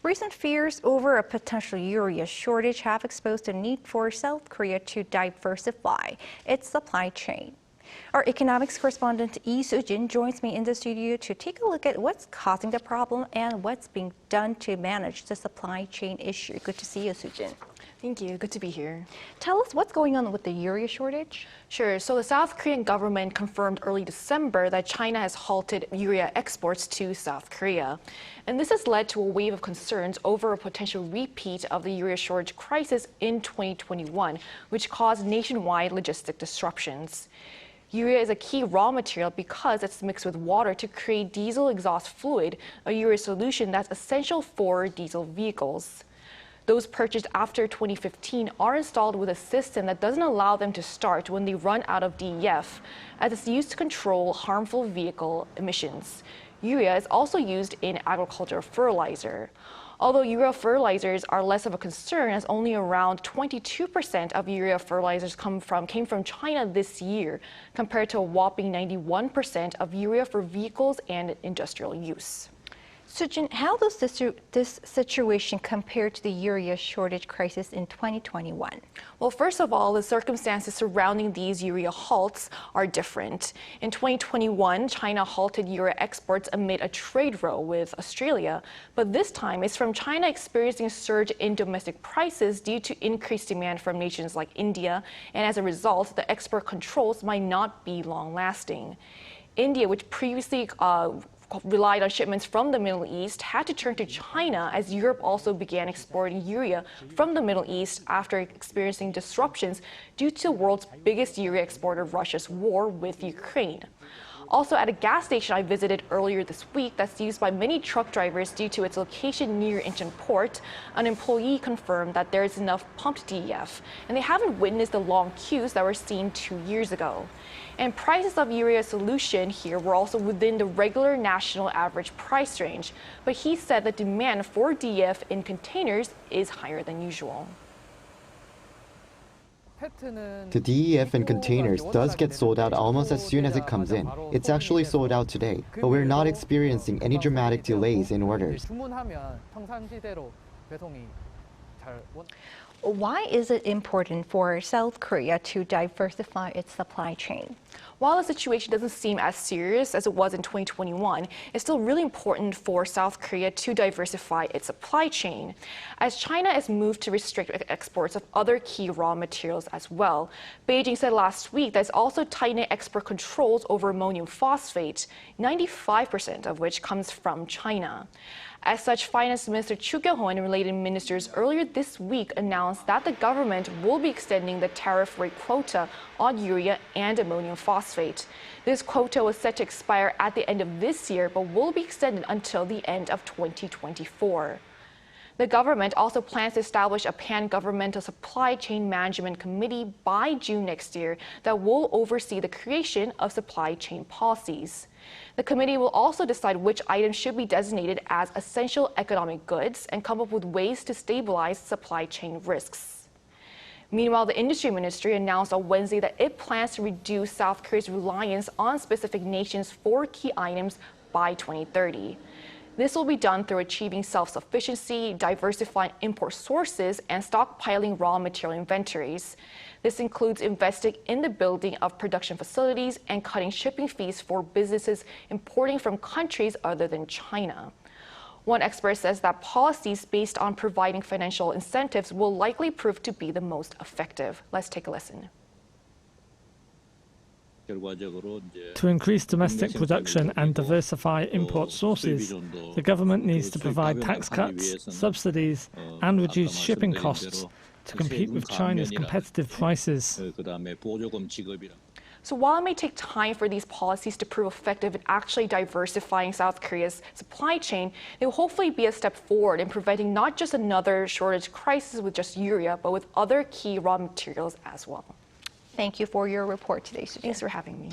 Recent fears over a potential urea shortage have exposed the need for South Korea to diversify its supply chain. Our economics correspondent Lee Soo-jin joins me in the studio to take a look at what's causing the problem and what's being done to manage the supply chain issue. Good to see you, Soo-jin. Thank you. Good to be here. Tell us what's going on with the urea shortage? Sure. So the South Korean government confirmed early December that China has halted urea exports to South Korea. And this has led to a wave of concerns over a potential repeat of the urea shortage crisis in 2021, which caused nationwide logistic disruptions. Urea is a key raw material because it's mixed with water to create diesel exhaust fluid, a urea solution that's essential for diesel vehicles. Those purchased after 2015 are installed with a system that doesn't allow them to start when they run out of DEF, as it's used to control harmful vehicle emissions. Urea is also used in agricultural fertilizer. Although urea fertilizers are less of a concern, as only around 22% of urea fertilizers came from China this year, compared to a whopping 91% of urea for vehicles and industrial use. Soo-jin, how does this situation compare to the urea shortage crisis in 2021? Well, first of all, the circumstances surrounding these urea halts are different. In 2021, China halted urea exports amid a trade row with Australia, but this time it's from China experiencing a surge in domestic prices due to increased demand from nations like India, and as a result, the export controls might not be long-lasting. India, which previously relied on shipments from the Middle East, had to turn to China as Europe also began exporting urea from the Middle East after experiencing disruptions due to the world's biggest urea exporter, Russia's war with Ukraine. Also, at a gas station I visited earlier this week that's used by many truck drivers due to its location near Incheon Port, an employee confirmed that there is enough pumped DEF, and they haven't witnessed the long queues that were seen 2 years ago. And prices of urea solution here were also within the regular national average price range, but he said the demand for DEF in containers is higher than usual. The DEF in containers does get sold out almost as soon as it comes in. It's actually sold out today, but we're not experiencing any dramatic delays in orders. Why is it important for South Korea to diversify its supply chain? While the situation doesn't seem as serious as it was in 2021, it's still really important for South Korea to diversify its supply chain, as China has moved to restrict exports of other key raw materials as well. Beijing said last week that it's also tightening export controls over ammonium phosphate, 95% of which comes from China. As such, Finance Minister Chu Kyo-ho and related ministers earlier this week announced that the government will be extending the tariff rate quota on urea and ammonium phosphate. This quota was set to expire at the end of this year, but will be extended until the end of 2024. The government also plans to establish a pan-governmental supply chain management committee by June next year that will oversee the creation of supply chain policies. The committee will also decide which items should be designated as essential economic goods and come up with ways to stabilize supply chain risks. Meanwhile, the industry ministry announced on Wednesday that it plans to reduce South Korea's reliance on specific nations for key items by 2030. This will be done through achieving self-sufficiency, diversifying import sources, and stockpiling raw material inventories. This includes investing in the building of production facilities and cutting shipping fees for businesses importing from countries other than China. One expert says that policies based on providing financial incentives will likely prove to be the most effective. Let's take a listen. To increase domestic production and diversify import sources, the government needs to provide tax cuts, subsidies, and reduce shipping costs to compete with China's competitive prices. So while it may take time for these policies to prove effective in actually diversifying South Korea's supply chain, they will hopefully be a step forward in preventing not just another shortage crisis with just urea, but with other key raw materials as well. Thank you for your report today, Soo-jin. Thanks for having me.